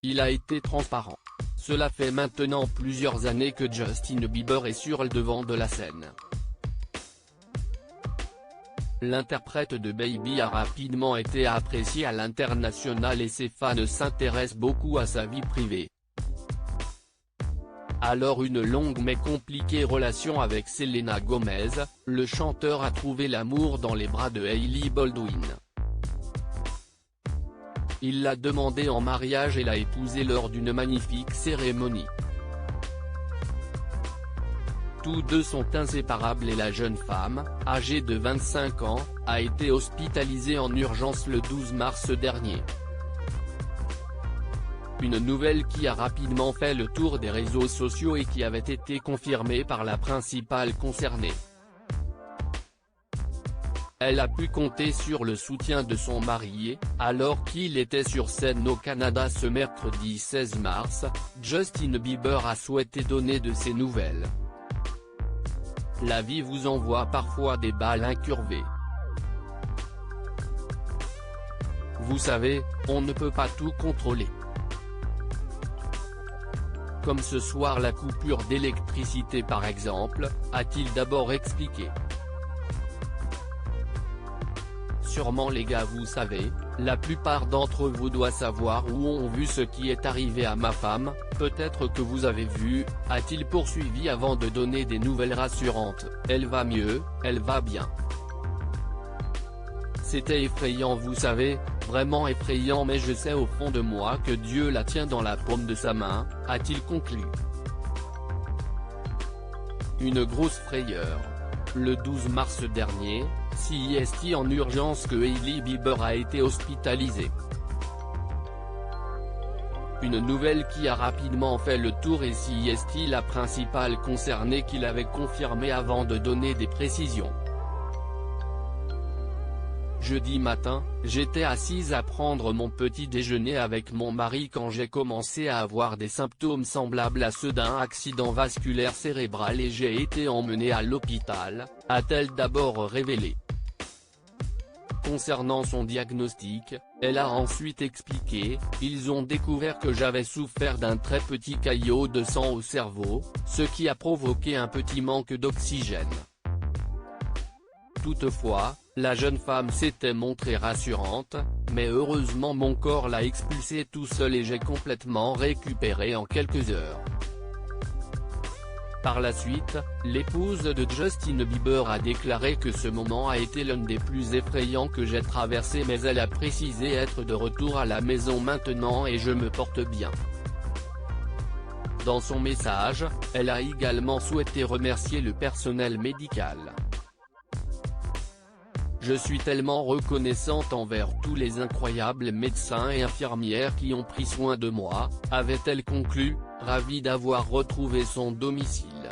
il a été transparent. Cela fait maintenant plusieurs années que Justin Bieber est sur le devant de la scène. L'interprète de Baby a rapidement été apprécié à l'international et ses fans s'intéressent beaucoup à sa vie privée. Alors une longue mais compliquée relation avec Selena Gomez, le chanteur a trouvé l'amour dans les bras de Hailey Baldwin. Il l'a demandée en mariage et l'a épousée lors d'une magnifique cérémonie. Tous deux sont inséparables et la jeune femme, âgée de 25 ans, a été hospitalisée en urgence le 12 mars dernier. Une nouvelle qui a rapidement fait le tour des réseaux sociaux et qui avait été confirmée par la principale concernée. Elle a pu compter sur le soutien de son mari et, alors qu'il était sur scène au Canada ce mercredi 16 mars, Justin Bieber a souhaité donner de ses nouvelles. La vie vous envoie parfois des balles incurvées. Vous savez, on ne peut pas tout contrôler. Comme ce soir la coupure d'électricité par exemple, a-t-il d'abord expliqué. Sûrement les gars vous savez, la plupart d'entre vous doivent savoir ou ont vu ce qui est arrivé à ma femme, peut-être que vous avez vu, a-t-il poursuivi avant de donner des nouvelles rassurantes, elle va mieux, elle va bien. C'était effrayant vous savez, vraiment effrayant mais je sais au fond de moi que Dieu la tient dans la paume de sa main, a-t-il conclu. Une grosse frayeur. Le 12 mars dernier, CIST en urgence que Hailey Bieber a été hospitalisée. Une nouvelle qui a rapidement fait le tour et CIST la principale concernée qui l'avait confirmé avant de donner des précisions. Jeudi matin, j'étais assise à prendre mon petit déjeuner avec mon mari quand j'ai commencé à avoir des symptômes semblables à ceux d'un accident vasculaire cérébral et j'ai été emmenée à l'hôpital, a-t-elle d'abord révélé. Concernant son diagnostic, elle a ensuite expliqué, ils ont découvert que j'avais souffert d'un très petit caillot de sang au cerveau, ce qui a provoqué un petit manque d'oxygène. Toutefois, la jeune femme s'était montrée rassurante, mais heureusement mon corps l'a expulsé tout seul et j'ai complètement récupéré en quelques heures. Par la suite, l'épouse de Justin Bieber a déclaré que ce moment a été l'un des plus effrayants que j'ai traversé mais elle a précisé être de retour à la maison maintenant et je me porte bien. Dans son message, elle a également souhaité remercier le personnel médical. Je suis tellement reconnaissante envers tous les incroyables médecins et infirmières qui ont pris soin de moi, avait-elle conclu, ravie d'avoir retrouvé son domicile.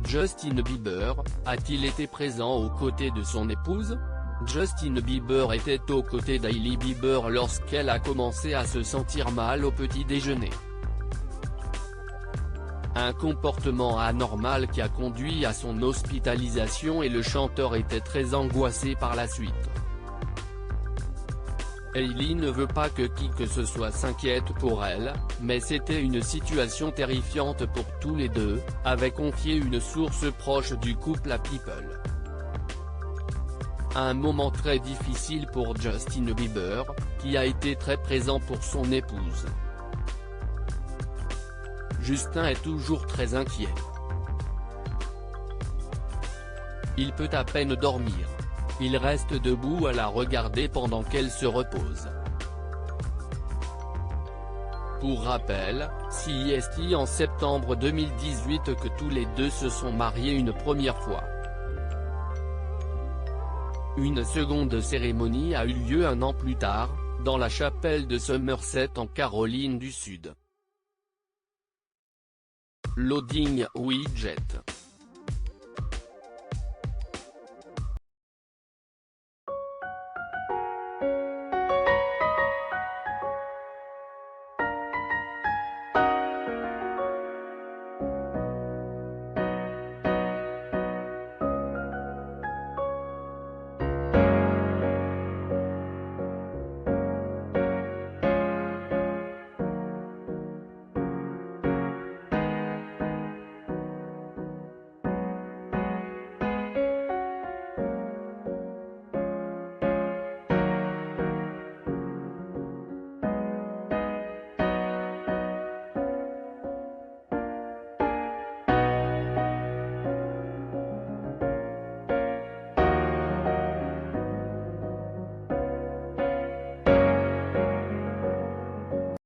Justin Bieber, a-t-il été présent aux côtés de son épouse? Justin Bieber était aux côtés d'Hailey Bieber lorsqu'elle a commencé à se sentir mal au petit déjeuner. Un comportement anormal qui a conduit à son hospitalisation et le chanteur était très angoissé par la suite. Hailey ne veut pas que qui que ce soit s'inquiète pour elle, mais c'était une situation terrifiante pour tous les deux, avait confié une source proche du couple à People. Un moment très difficile pour Justin Bieber, qui a été très présent pour son épouse. Justin est toujours très inquiet. Il peut à peine dormir. Il reste debout à la regarder pendant qu'elle se repose. Pour rappel, CIST en septembre 2018 que tous les deux se sont mariés une première fois. Une seconde cérémonie a eu lieu un an plus tard, dans la chapelle de Somerset en Caroline du Sud. Loading Widget.